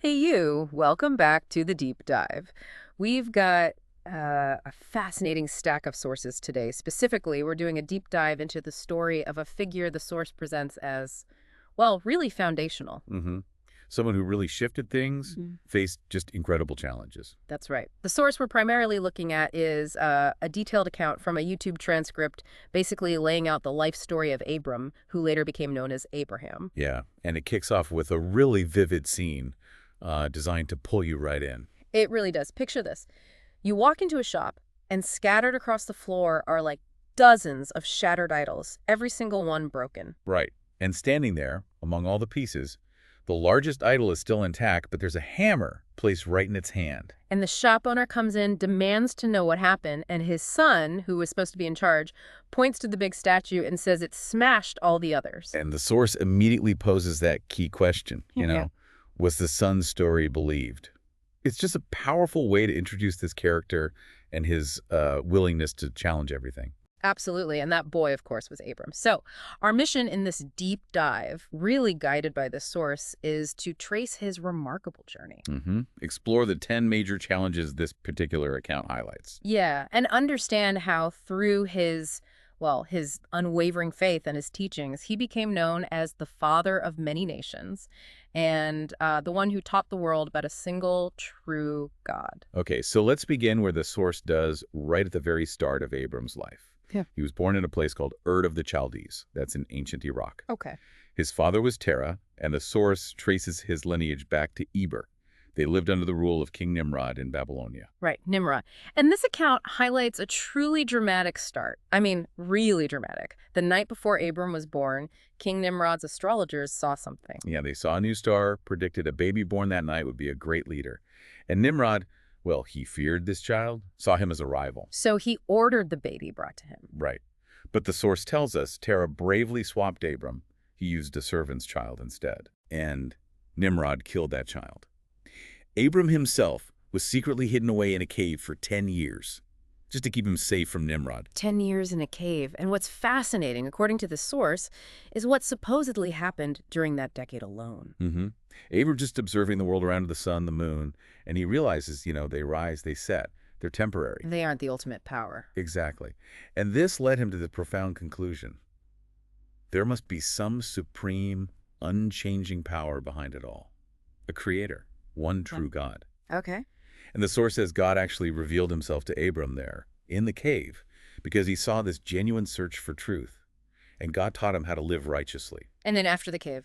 Hey, you. Welcome back to the deep dive. We've got a fascinating stack of sources today. Specifically, we're doing a deep dive into the story of a figure the source presents as, well, really foundational. hmm Someone who really shifted things, Mhm. faced just incredible challenges. That's right. The source we're primarily looking at is a detailed account from a YouTube transcript, basically laying out the life story of Abram, who later became known as Abraham. Yeah, and it kicks off with a really vivid scene designed to pull you right in. It really does. Picture this. You walk into a shop, and scattered across the floor are like dozens of shattered idols, every single one broken. Right. And standing there, among all the pieces, the largest idol is still intact, but there's a hammer placed right in its hand. And the shop owner comes in, demands to know what happened, and his son, who was supposed to be in charge, points to the big statue and says it smashed all the others. And the source immediately poses that key question, Yeah. was the son's story believed? It's just a powerful way to introduce this character and his willingness to challenge everything. Absolutely, and that boy, of course, was Abram. So our mission in this deep dive, really guided by this source, is to trace his remarkable journey. Explore the 10 major challenges this particular account highlights. Yeah, and understand how through his, well, his unwavering faith and his teachings, he became known as the father of many nations and the one who taught the world about a single true God. Okay, so let's begin where the source does right at the very start of Abram's life. Yeah. He was born in a place called Ur of the Chaldees. That's in ancient Iraq. Okay. His father was Terah, and the source traces his lineage back to Eber. They lived under the rule of King Nimrod in Babylonia. Right, Nimrod. And this account highlights a truly dramatic start. I mean, really dramatic. The night before Abram was born, King Nimrod's astrologers saw something. Yeah, they saw a new star, predicted a baby born that night would be a great leader. And Nimrod, well, he feared this child, saw him as a rival. So he ordered the baby brought to him. Right. But the source tells us Terah bravely swapped Abram. He used a servant's child instead. And Nimrod killed that child. Abram himself was secretly hidden away in a cave for 10 years, just to keep him safe from Nimrod. 10 years in a cave. And what's fascinating, according to the source, is what supposedly happened during that decade alone. Abram just observing the world around the sun, the moon, and he realizes, they rise, they set. They're temporary. They aren't the ultimate power. Exactly. And this led him to the profound conclusion. There must be some supreme, unchanging power behind it all. A creator, one true God. Okay. And the source says God actually revealed himself to Abram there, in the cave, because he saw this genuine search for truth. And God taught him how to live righteously. And then after the cave?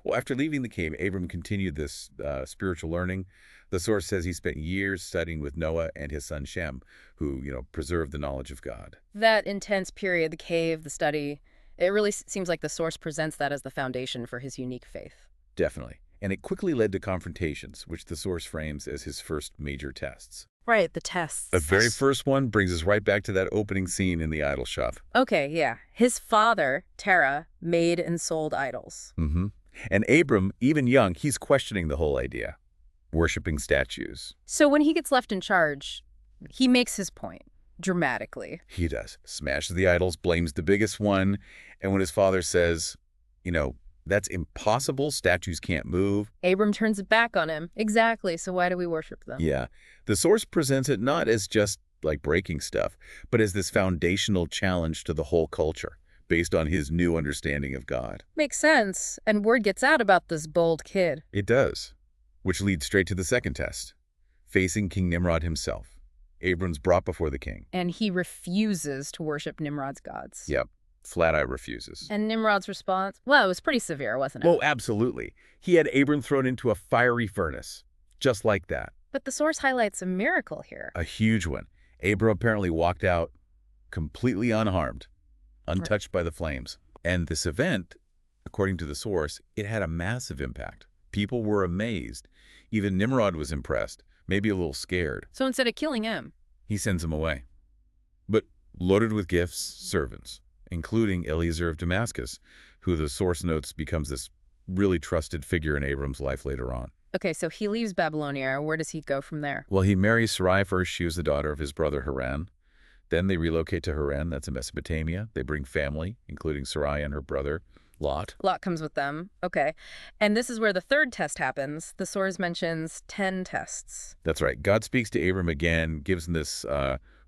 Well, after leaving the cave, Abram continued this spiritual learning. The source says he spent years studying with Noah and his son Shem, who, preserved the knowledge of God. That intense period, the cave, the study, it really seems like the source presents that as the foundation for his unique faith. Definitely. And it quickly led to confrontations, which the source frames as his first major tests. Right, the tests. The very first one brings us right back to that opening scene in the idol shop. Okay, yeah. His father, Terah, made and sold idols. And Abram, even young, he's questioning the whole idea. Worshipping statues. So when he gets left in charge, he makes his point, dramatically. He does. Smashes the idols, blames the biggest one. And when his father says, that's impossible, statues can't move. Abram turns it back on him. Exactly, so why do we worship them? Yeah. The source presents it not as just like breaking stuff, but as this foundational challenge to the whole culture, based on his new understanding of God. Makes sense. And word gets out about this bold kid. It does. Which leads straight to the second test, facing King Nimrod himself. Abram's brought before the king. And he refuses to worship Nimrod's gods. Yep. Flat-out refuses. And Nimrod's response? Well, it was pretty severe, wasn't it? Oh, absolutely. He had Abram thrown into a fiery furnace. Just like that. But the source highlights a miracle here. A huge one. Abram apparently walked out completely unharmed, untouched by the flames. And this event, according to the source, it had a massive impact. People were amazed. Even Nimrod was impressed, maybe a little scared. So instead of killing him, he sends him away. But loaded with gifts, servants, including Eliezer of Damascus, who the source notes becomes this really trusted figure in Abram's life later on. Okay, so he leaves Babylonia. Where does he go from there? Well, he marries Sarai first. She was the daughter of his brother Haran. Then they relocate to Haran, that's in Mesopotamia. They bring family, including Sarai and her brother, Lot. Lot comes with them. Okay. And this is where the third test happens. The source mentions 10 tests. That's right. God speaks to Abram again, gives him this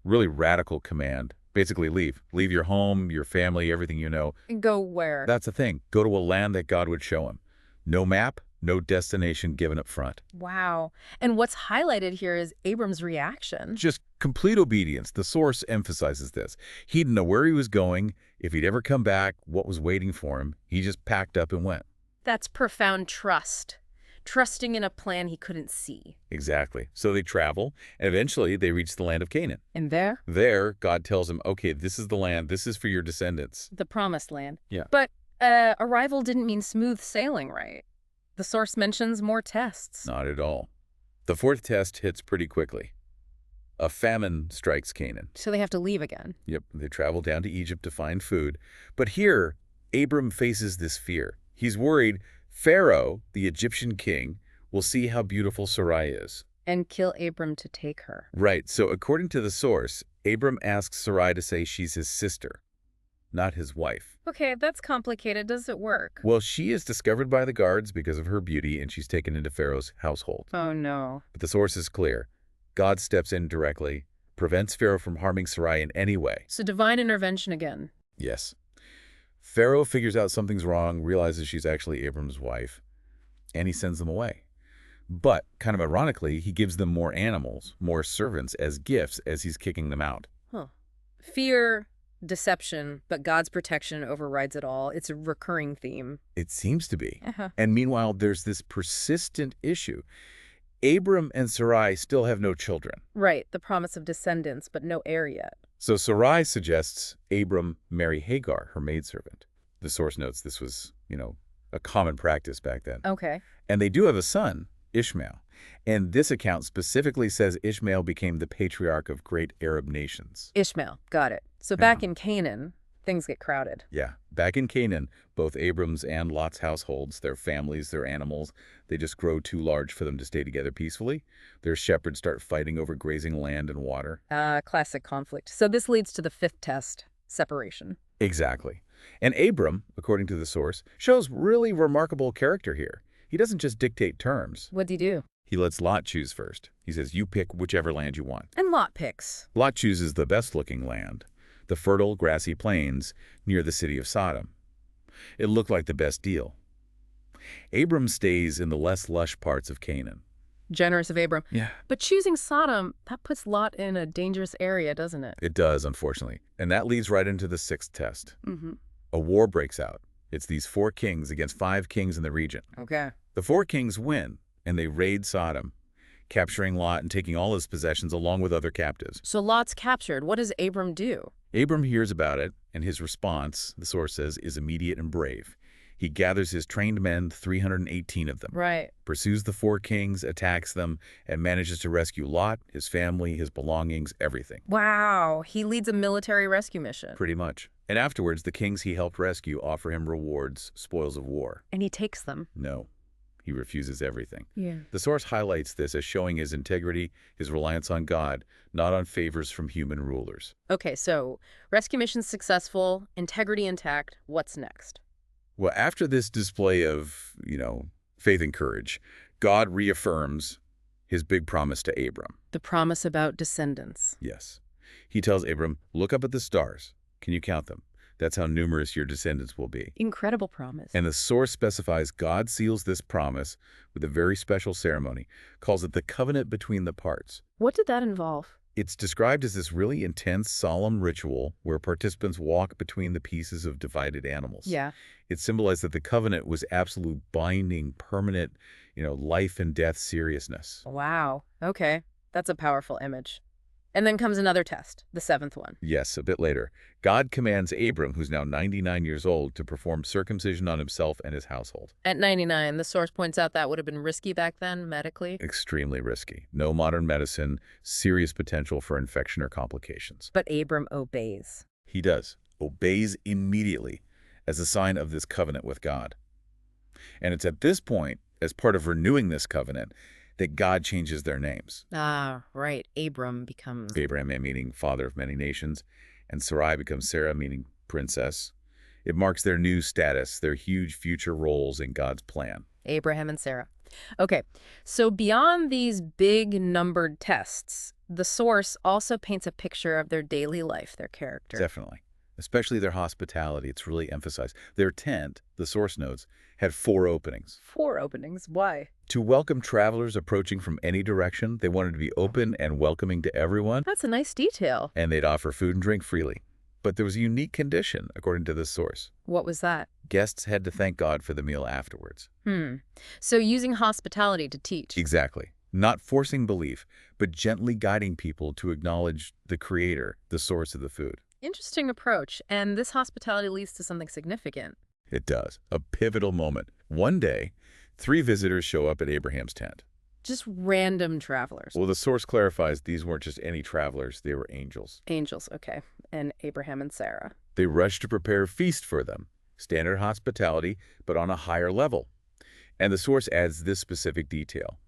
really radical command. Basically, leave. Leave your home, your family, everything you know. Go where? That's the thing. Go to a land that God would show him. No map, no destination given up front. Wow. And what's highlighted here is Abram's reaction. Just complete obedience. The source emphasizes this. He didn't know where he was going, if he'd ever come back, what was waiting for him. He just packed up and went. That's profound trust. Trusting in a plan he couldn't see. Exactly. So they travel, and eventually they reach the land of Canaan. And there? There, God tells him, okay, this is the land. This is for your descendants. The promised land. Yeah. But arrival didn't mean smooth sailing, right? The source mentions more tests. Not at all. The fourth test hits pretty quickly. A famine strikes Canaan. So they have to leave again. Yep, they travel down to Egypt to find food. But here, Abram faces this fear. He's worried Pharaoh, the Egyptian king, will see how beautiful Sarai is. And kill Abram to take her. Right, so according to the source, Abram asks Sarai to say she's his sister, not his wife. Okay, that's complicated. Does it work? Well, she is discovered by the guards because of her beauty, and she's taken into Pharaoh's household. Oh, no. But the source is clear. God steps in directly, prevents Pharaoh from harming Sarai in any way. So divine intervention again. Yes. Pharaoh figures out something's wrong, realizes she's actually Abram's wife, and he sends them away. But, kind of ironically, he gives them more animals, more servants as gifts as he's kicking them out. Huh. Fear, deception, but God's protection overrides it all. It's a recurring theme. It seems to be. Uh-huh. And meanwhile, there's this persistent issue. Abram and Sarai still have no children. Right, the promise of descendants, but no heir yet. So Sarai suggests Abram marry Hagar, her maidservant. The source notes this was, a common practice back then. Okay. And they do have a son, Ishmael. And this account specifically says Ishmael became the patriarch of great Arab nations. Ishmael, got it. So back in Canaan, things get crowded. Yeah. Back in Canaan, both Abram's and Lot's households, their families, their animals, they just grow too large for them to stay together peacefully. Their shepherds start fighting over grazing land and water. Classic conflict. So this leads to the fifth test, separation. Exactly. And Abram, according to the source, shows really remarkable character here. He doesn't just dictate terms. What'd he do? He lets Lot choose first. He says, you pick whichever land you want. And Lot picks. Lot chooses the best-looking land, the fertile, grassy plains near the city of Sodom. It looked like the best deal. Abram stays in the less lush parts of Canaan. Generous of Abram. Yeah. But choosing Sodom, that puts Lot in a dangerous area, doesn't it? It does, unfortunately. And that leads right into the sixth test. Mm-hmm. A war breaks out. It's these 4 kings against 5 kings in the region. Okay. The 4 kings win, and they raid Sodom, capturing Lot and taking all his possessions along with other captives. So Lot's captured. What does Abram do? Abram hears about it, and his response, the source says, is immediate and brave. He gathers his trained men, 318 of them, Right. pursues the 4 kings, attacks them, and manages to rescue Lot, his family, his belongings, everything. Wow. He leads a military rescue mission. Pretty much. And afterwards, the kings he helped rescue offer him rewards, spoils of war. And he takes them. No, he refuses everything. Yeah. The source highlights this as showing his integrity, his reliance on God, not on favors from human rulers. Okay, so rescue mission's successful, integrity intact. What's next? Well, after this display of, faith and courage, God reaffirms his big promise to Abram. The promise about descendants. Yes. He tells Abram, look up at the stars. Can you count them? That's how numerous your descendants will be. Incredible promise. And the source specifies God seals this promise with a very special ceremony, calls it the covenant between the parts. What did that involve? It's described as this really intense, solemn ritual where participants walk between the pieces of divided animals. Yeah. It symbolized that the covenant was absolute binding, permanent, life and death seriousness. Wow. Okay. That's a powerful image. And then comes another test, the 7th one. Yes, a bit later. God commands Abram, who's now 99 years old, to perform circumcision on himself and his household. At 99, the source points out that would have been risky back then, medically. Extremely risky. No modern medicine, serious potential for infection or complications. But Abram obeys. He does. Obeys immediately as a sign of this covenant with God. And it's at this point, as part of renewing this covenant, that God changes their names. Ah, right. Abram becomes... Abraham meaning father of many nations, and Sarai becomes Sarah, meaning princess. It marks their new status, their huge future roles in God's plan. Abraham and Sarah. Okay, so beyond these big numbered tests, the source also paints a picture of their daily life, their character. Definitely. Especially their hospitality. It's really emphasized. Their tent, the source notes, had 4 openings. 4 openings. Why? To welcome travelers approaching from any direction, they wanted to be open and welcoming to everyone, That's a nice detail. and they'd offer food and drink freely. But there was a unique condition, according to this source. What was that? Guests had to thank God for the meal afterwards. So using hospitality to teach. Exactly. Not forcing belief, but gently guiding people to acknowledge the Creator, the source of the food. Interesting approach, and this hospitality leads to something significant. It does. A pivotal moment. One day, 3 visitors show up at Abraham's tent. Just random travelers. Well, the source clarifies these weren't just any travelers, they were angels. Angels, okay. And Abraham and Sarah. They rushed to prepare a feast for them. Standard hospitality, but on a higher level. And the source adds this specific detail.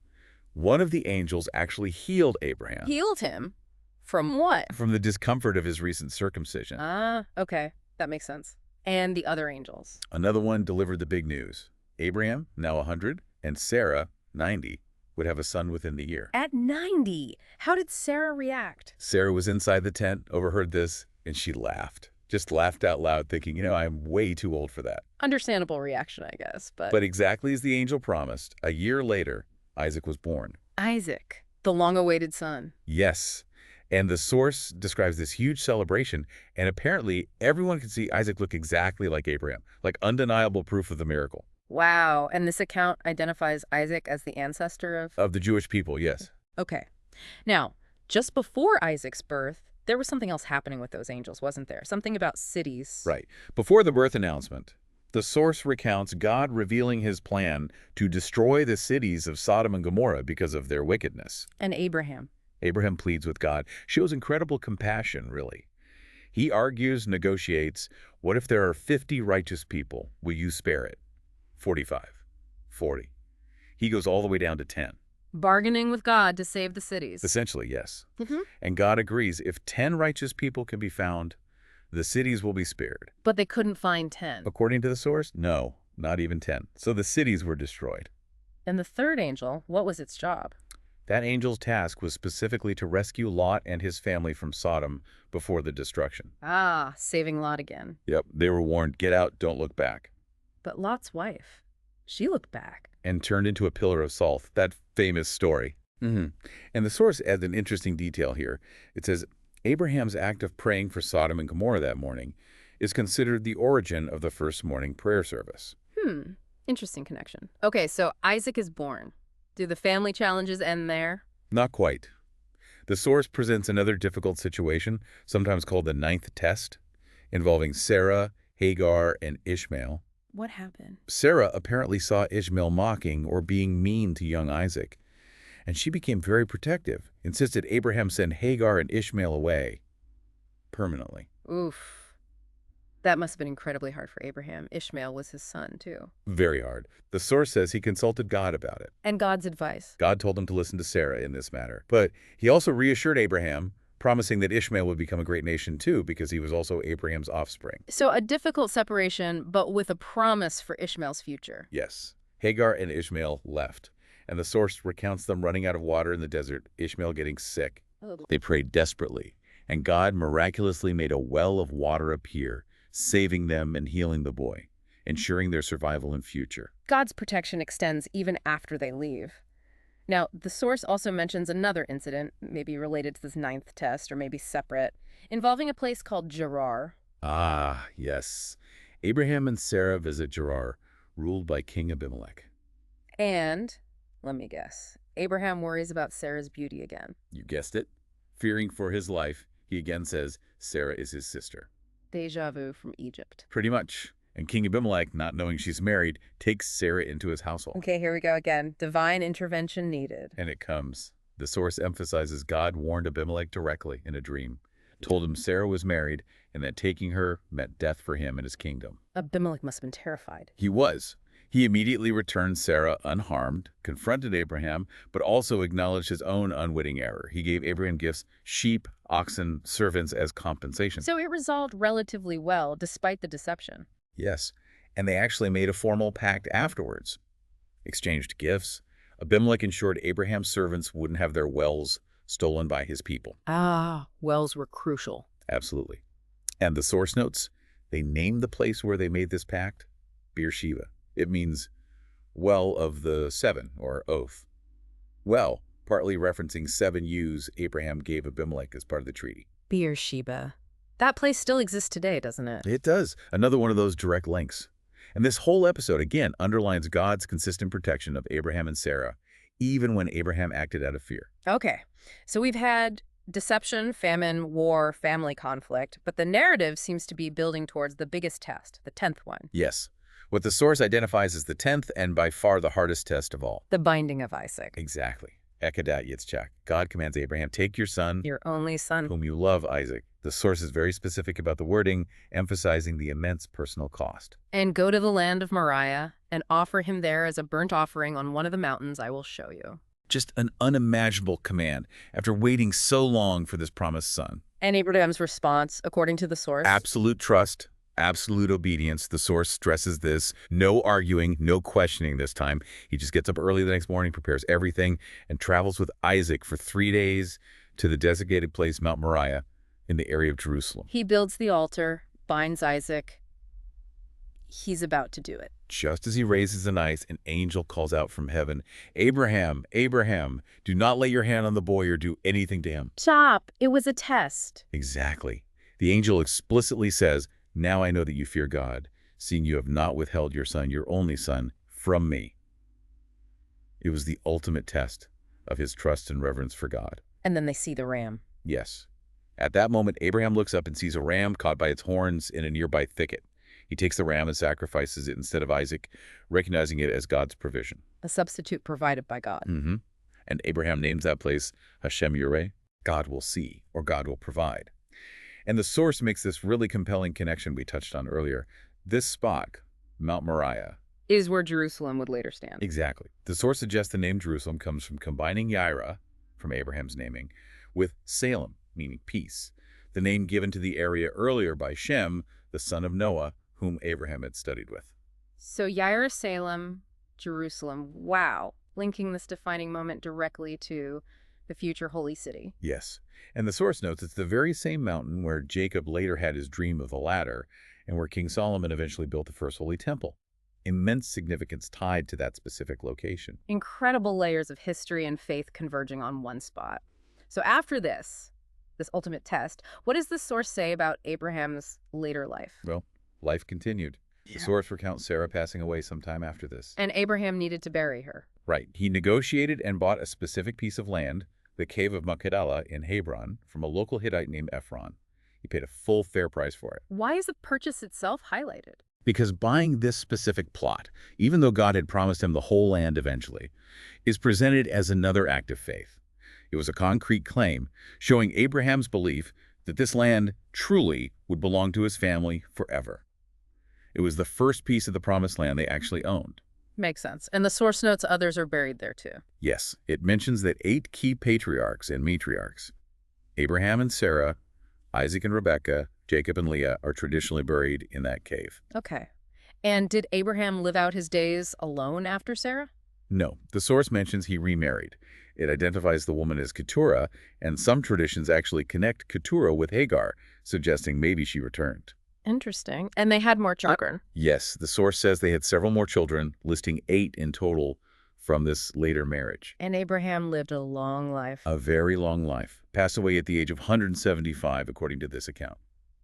One of the angels actually healed Abraham. Healed him? From what? From the discomfort of his recent circumcision. Ah, okay. That makes sense. And the other angels. Another one delivered the big news. Abraham, now 100, and Sarah, 90, would have a son within the year. At 90, how did Sarah react? Sarah was inside the tent, overheard this, and she laughed. Just laughed out loud, thinking, I'm way too old for that. Understandable reaction, I guess, but... But exactly as the angel promised, a year later, Isaac was born. Isaac, the long-awaited son. Yes. And the source describes this huge celebration, and apparently everyone could see Isaac look exactly like Abraham, like undeniable proof of the miracle. Wow, and this account identifies Isaac as the ancestor of... Of the Jewish people, yes. Okay. Now, just before Isaac's birth, there was something else happening with those angels, wasn't there? Something about cities. Right. Before the birth announcement, the source recounts God revealing his plan to destroy the cities of Sodom and Gomorrah because of their wickedness. And Abraham. Abraham pleads with God, shows incredible compassion, really. He argues, negotiates, what if there are 50 righteous people? Will you spare it? 45. 40. He goes all the way down to 10. Bargaining with God to save the cities. Essentially, yes. Mm-hmm. And God agrees, if 10 righteous people can be found, the cities will be spared. But they couldn't find 10. According to the source, no, not even 10. So the cities were destroyed. And the third angel, what was its job? That angel's task was specifically to rescue Lot and his family from Sodom before the destruction. Ah, saving Lot again. Yep, they were warned, get out, don't look back. But Lot's wife, she looked back. And turned into a pillar of salt, that famous story. And the source adds an interesting detail here. It says, Abraham's act of praying for Sodom and Gomorrah that morning is considered the origin of the first morning prayer service. Interesting connection. Okay, so Isaac is born. Do the family challenges end there? Not quite. The source presents another difficult situation, sometimes called the 9th test, involving Sarah, Hagar, and Ishmael. What happened? Sarah apparently saw Ishmael mocking or being mean to young Isaac, and she became very protective, insisted Abraham send Hagar and Ishmael away permanently. Oof. That must have been incredibly hard for Abraham. Ishmael was his son, too. Very hard. The source says he consulted God about it. And God's advice. God told him to listen to Sarah in this matter. But he also reassured Abraham, promising that Ishmael would become a great nation too, because he was also Abraham's offspring. So a difficult separation, but with a promise for Ishmael's future. Yes. Hagar and Ishmael left, and the source recounts them running out of water in the desert, Ishmael getting sick. They prayed desperately, and God miraculously made a well of water appear, saving them and healing the boy, ensuring their survival in future. God's protection extends even after they leave. Now, the source also mentions another incident, maybe related to this 9th test or maybe separate, involving a place called Gerar. Ah, yes. Abraham and Sarah visit Gerar, ruled by King Abimelech. And, let me guess, Abraham worries about Sarah's beauty again. You guessed it. Fearing for his life, he again says Sarah is his sister. Deja vu from Egypt. Pretty much. And King Abimelech, not knowing she's married, takes Sarah into his household. Okay, here we go again. Divine intervention needed. And it comes. The source emphasizes God warned Abimelech directly in a dream, told him Sarah was married, and that taking her meant death for him and his kingdom. Abimelech must have been terrified. He was. He immediately returned Sarah unharmed, confronted Abraham, but also acknowledged his own unwitting error. He gave Abraham gifts, sheep, oxen, servants as compensation. So it resolved relatively well, despite the deception. Yes, and they actually made a formal pact afterwards, exchanged gifts. Abimelech ensured Abraham's servants wouldn't have their wells stolen by his people. Ah, wells were crucial. Absolutely. And the source notes, they named the place where they made this pact Beersheba. It means well of the seven, or oath. Well, partly referencing 7 ewes Abraham gave Abimelech as part of the treaty. Beersheba. That place still exists today, doesn't it? It does. Another one of those direct links. And this whole episode, again, underlines God's consistent protection of Abraham and Sarah, even when Abraham acted out of fear. Okay, so we've had deception, famine, war, family conflict, but the narrative seems to be building towards the biggest test, the 10th one. Yes, what the source identifies as the 10th and by far the hardest test of all. The binding of Isaac. Exactly. Ekadat Yitzchak. God commands Abraham, take your son, Your only son. whom you love, Isaac. The source is very specific about the wording, emphasizing the immense personal cost. And go to the land of Moriah and offer him there as a burnt offering on one of the mountains I will show you. Just an unimaginable command after waiting so long for this promised son. And Abraham's response, according to the source? Absolute trust, absolute obedience. The source stresses this. No arguing, no questioning this time. He just gets up early the next morning, prepares everything, and travels with Isaac for 3 days to the designated place, Mount Moriah, in the area of Jerusalem. He builds the altar, binds Isaac. He's about to do it. Just as he raises the knife, an angel calls out from heaven, Abraham, Abraham, do not lay your hand on the boy or do anything to him. Stop. It was a test. Exactly. The angel explicitly says, now I know that you fear God, seeing you have not withheld your son, your only son, from me. It was the ultimate test of his trust and reverence for God. And then they see the ram. Yes. At that moment, Abraham looks up and sees a ram caught by its horns in a nearby thicket. He takes the ram and sacrifices it instead of Isaac, recognizing it as God's provision. A substitute provided by God. And Abraham names that place Hashem Yireh, God will see, or God will provide. And the source makes this really compelling connection we touched on earlier. This spot, Mount Moriah, Is where Jerusalem would later stand. exactly. The source suggests the name Jerusalem comes from combining Yireh, from Abraham's naming, with Salem, meaning peace, the name given to the area earlier by Shem, the son of Noah, whom Abraham had studied with. So Yair, Salem, Jerusalem. Wow. Linking this defining moment directly to the future holy city. Yes, and the source notes it's the very same mountain where Jacob later had his dream of the ladder and where King Solomon eventually built the first holy temple. Immense significance tied to that specific location. Incredible layers of history and faith converging on one spot. So after this ultimate test, what does the source say about Abraham's later life? Well, life continued. The source recounts Sarah passing away sometime after this. And Abraham needed to bury her. Right. He negotiated and bought a specific piece of land, the cave of Machpelah in Hebron, from a local Hittite named Ephron. He paid a full fair price for it. Why is the purchase itself highlighted? Because buying this specific plot, even though God had promised him the whole land eventually, is presented as another act of faith. It was a concrete claim, showing Abraham's belief that this land truly would belong to his family forever. It was the first piece of the promised land they actually owned. Makes sense. And the source notes others are buried there too. Yes, it mentions that 8 key patriarchs and matriarchs, Abraham and Sarah, Isaac and Rebekah, Jacob and Leah, are traditionally buried in that cave. Okay. And did Abraham live out his days alone after Sarah? No, the source mentions he remarried. It identifies the woman as Keturah, and some traditions actually connect Keturah with Hagar, suggesting maybe she returned. Interesting. And they had more children. Yes, the source says they had several more children, listing 8 in total from this later marriage. And Abraham lived a long life. A very long life. Passed away at the age of 175, according to this account.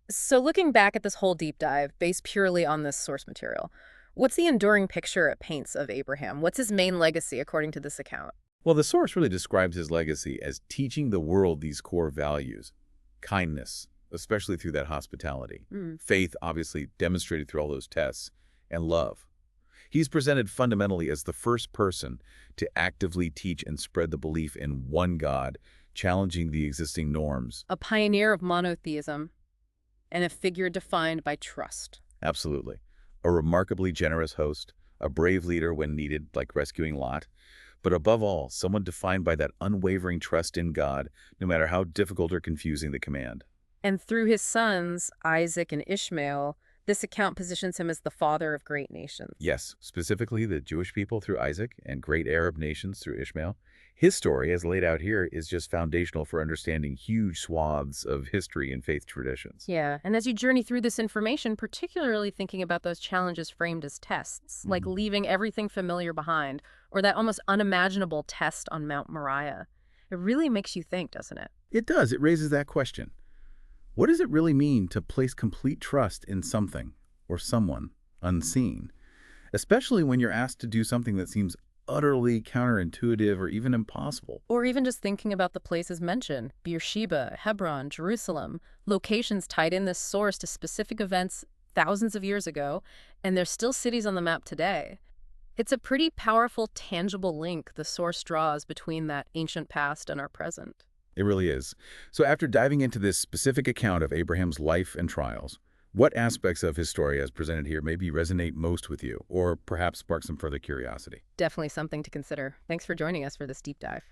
So looking back at this whole deep dive, based purely on this source material, what's the enduring picture it paints of Abraham? What's his main legacy according to this account? Well, the source really describes his legacy as teaching the world these core values. Kindness, especially through that hospitality. Faith, obviously, demonstrated through all those tests. And love. He's presented fundamentally as the first person to actively teach and spread the belief in one God, challenging the existing norms. A pioneer of monotheism and a figure defined by trust. Absolutely. A remarkably generous host, a brave leader when needed, like rescuing Lot, but above all, someone defined by that unwavering trust in God, no matter how difficult or confusing the command. And through his sons, Isaac and Ishmael, This account positions him as the father of great nations. Yes, specifically the Jewish people through Isaac and great Arab nations through Ishmael. His story, as laid out here, is just foundational for understanding huge swaths of history and faith traditions. Yeah, and as you journey through this information, particularly thinking about those challenges framed as tests, like Mhm. leaving everything familiar behind, or that almost unimaginable test on Mount Moriah, it really makes you think, doesn't it? It does. It raises that question. What does it really mean to place complete trust in something or someone unseen, especially when you're asked to do something that seems utterly counterintuitive or even impossible? Or even just thinking about the places mentioned, Beersheba, Hebron, Jerusalem, locations tied in this source to specific events thousands of years ago, and they're still cities on the map today. It's a pretty powerful, tangible link the source draws between that ancient past and our present. It really is. So after diving into this specific account of Abraham's life and trials, what aspects of his story as presented here maybe resonate most with you, or perhaps spark some further curiosity? Definitely something to consider. Thanks for joining us for this deep dive.